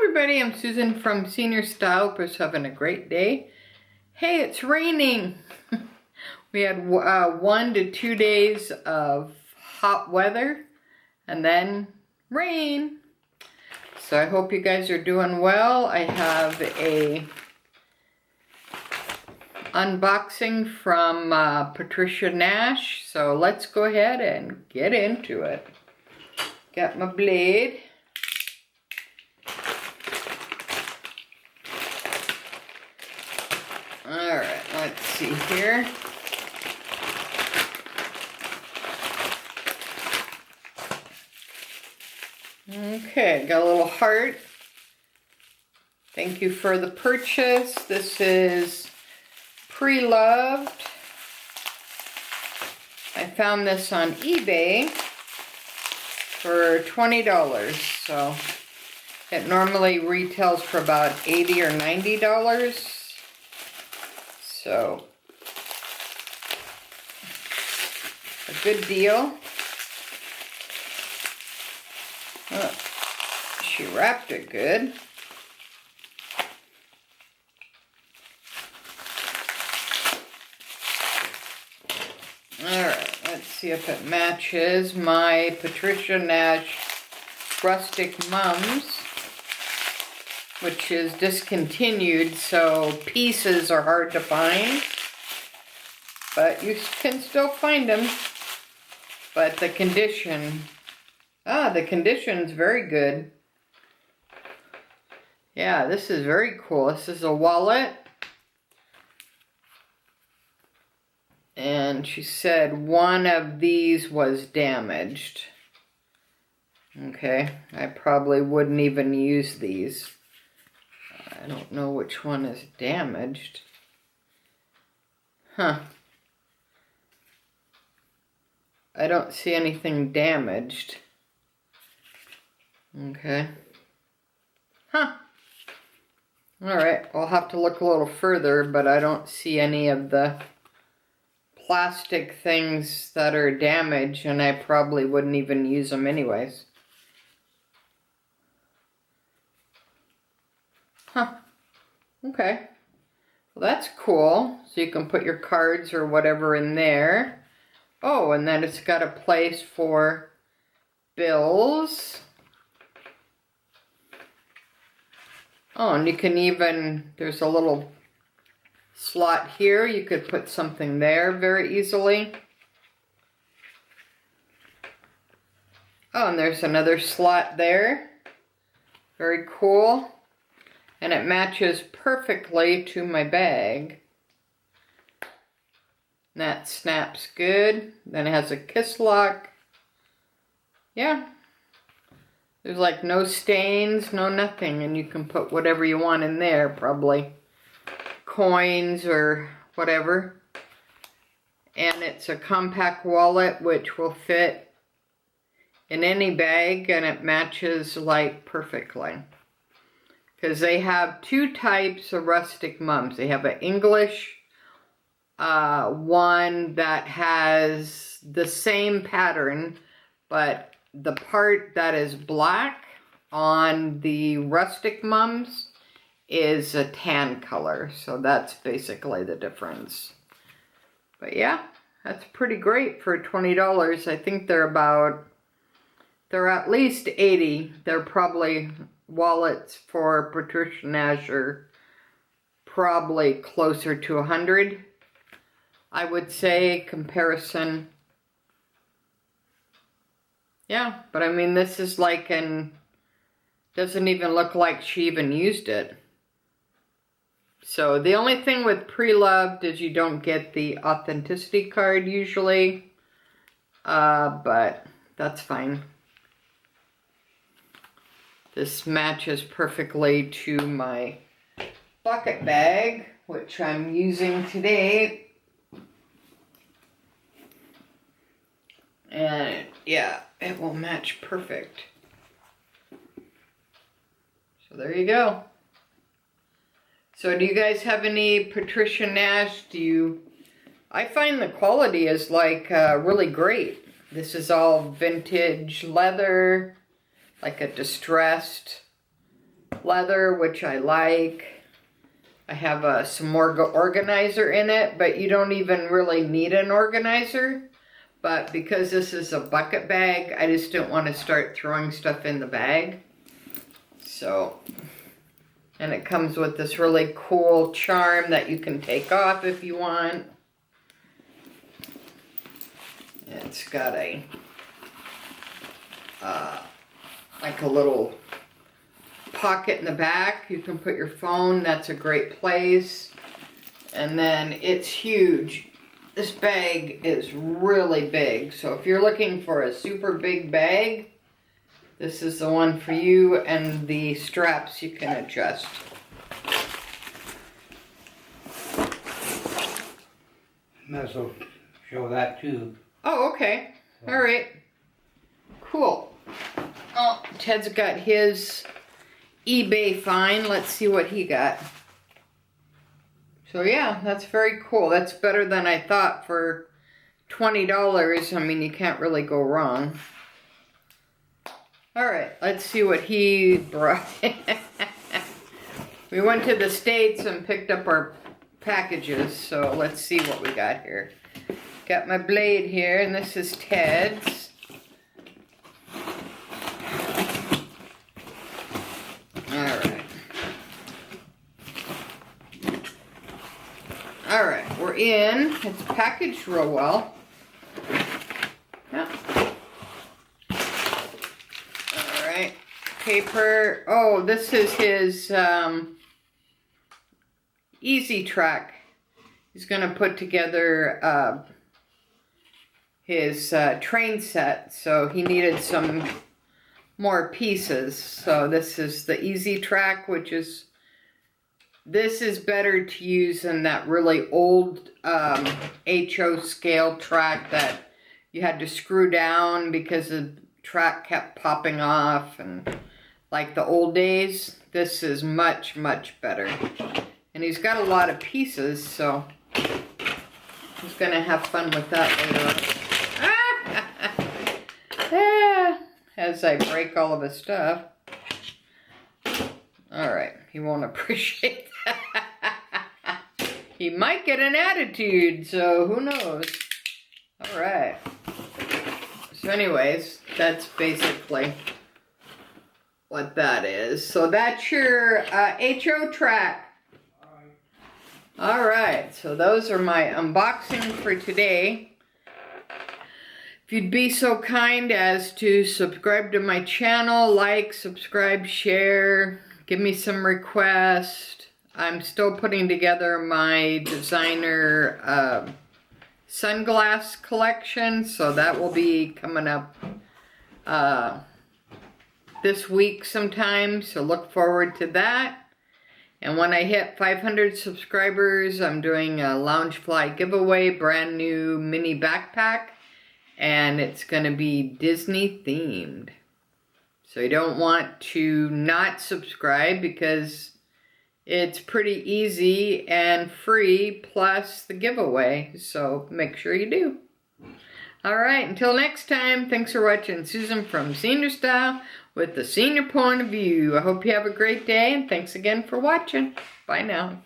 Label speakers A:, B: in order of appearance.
A: everybody, I'm Susan from Senior Style. Hope you're having a great day. Hey, it's raining. We had 1 to 2 days of hot weather and then rain. So I hope you guys are doing well. I have a unboxing from Patricia Nash. So let's go ahead and get into it. Got my blade. Alright, let's see here. Okay, got a little heart. Thank you for the purchase. This is pre-loved. I found this on eBay for $20. So it normally retails for about $80 or $90. So, a good deal. Oh, she wrapped it good. Alright, let's see if it matches my Patricia Nash Rustic Mums, which is discontinued, so pieces are hard to find, but you can still find them. But the condition's very good. Yeah, this is very cool. This is a wallet, and she said one of these was damaged. Okay, I probably wouldn't even use these. I don't know which one is damaged. Huh. I don't see anything damaged. Okay. Huh. Alright, I'll have to look a little further, but I don't see any of the plastic things that are damaged, and I probably wouldn't even use them anyways. Huh. Okay. Well, that's cool. So you can put your cards or whatever in there. Oh, and then it's got a place for bills. Oh, and you can even, there's a little slot here. You could put something there very easily. Oh, and there's another slot there. Very cool. And it matches perfectly to my bag. That snaps good. Then it has a kiss lock. Yeah. There's like no stains, no nothing. And you can put whatever you want in there. Probably coins or whatever. And it's a compact wallet which will fit in any bag. And it matches like perfectly. Because they have two types of rustic mums. They have an English one that has the same pattern, but the part that is black on the rustic mums is a tan color. So that's basically the difference. But yeah, that's pretty great for $20. I think they're at least 80. They're probably wallets for Patricia Nash are probably closer to 100. I would say comparison. Yeah, but I mean this is like doesn't even look like she even used it. So the only thing with pre-loved is you don't get the authenticity card usually. But that's fine. This matches perfectly to my bucket bag, which I'm using today. And yeah, it will match perfect. So there you go. So do you guys have any Patricia Nash? I find the quality is like really great. This is all vintage leather, like a distressed leather, which I like. I have some more organizer in it, but you don't even really need an organizer. But because this is a bucket bag, I just didn't want to start throwing stuff in the bag. So, and it comes with this really cool charm that you can take off if you want. It's got a, like a little pocket in the back. You can put your phone, that's a great place. And then it's huge. This bag is really big. So if you're looking for a super big bag, this is the one for you, and the straps you can adjust.
B: Might as well show that too.
A: Oh, okay. All right. Cool. Oh, Ted's got his eBay find. Let's see what he got. So yeah, that's very cool. That's better than I thought for $20. I mean, you can't really go wrong. All right, let's see what he brought. We went to the States and picked up our packages, so let's see what we got here. Got my blade here, and this is Ted's. Alright, we're in. It's packaged real well. Yeah. Alright, paper. Oh, this is his Easy Track. He's going to put together his train set, so he needed some more pieces. So this is the Easy Track, which is, this is better to use than that really old HO scale track that you had to screw down because the track kept popping off, and like the old days. This is much, much better. And he's got a lot of pieces, so he's gonna have fun with that later on. Yeah, as I break all of his stuff. Alright, he won't appreciate that. He might get an attitude, so who knows. Alright. So anyways, that's basically what that is. So that's your HO track. Alright, so those are my unboxing for today. If you'd be so kind as to subscribe to my channel, like, subscribe, share, give me some requests. I'm still putting together my designer sunglass collection, so that will be coming up this week sometime, so look forward to that. And when I hit 500 subscribers, I'm doing a Loungefly giveaway, brand new mini backpack, and it's going to be Disney themed. So you don't want to not subscribe because it's pretty easy and free, plus the giveaway, so make sure you do. Alright, until next time, thanks for watching Susan from Senior Style with the senior point of view. I hope you have a great day, and thanks again for watching. Bye now.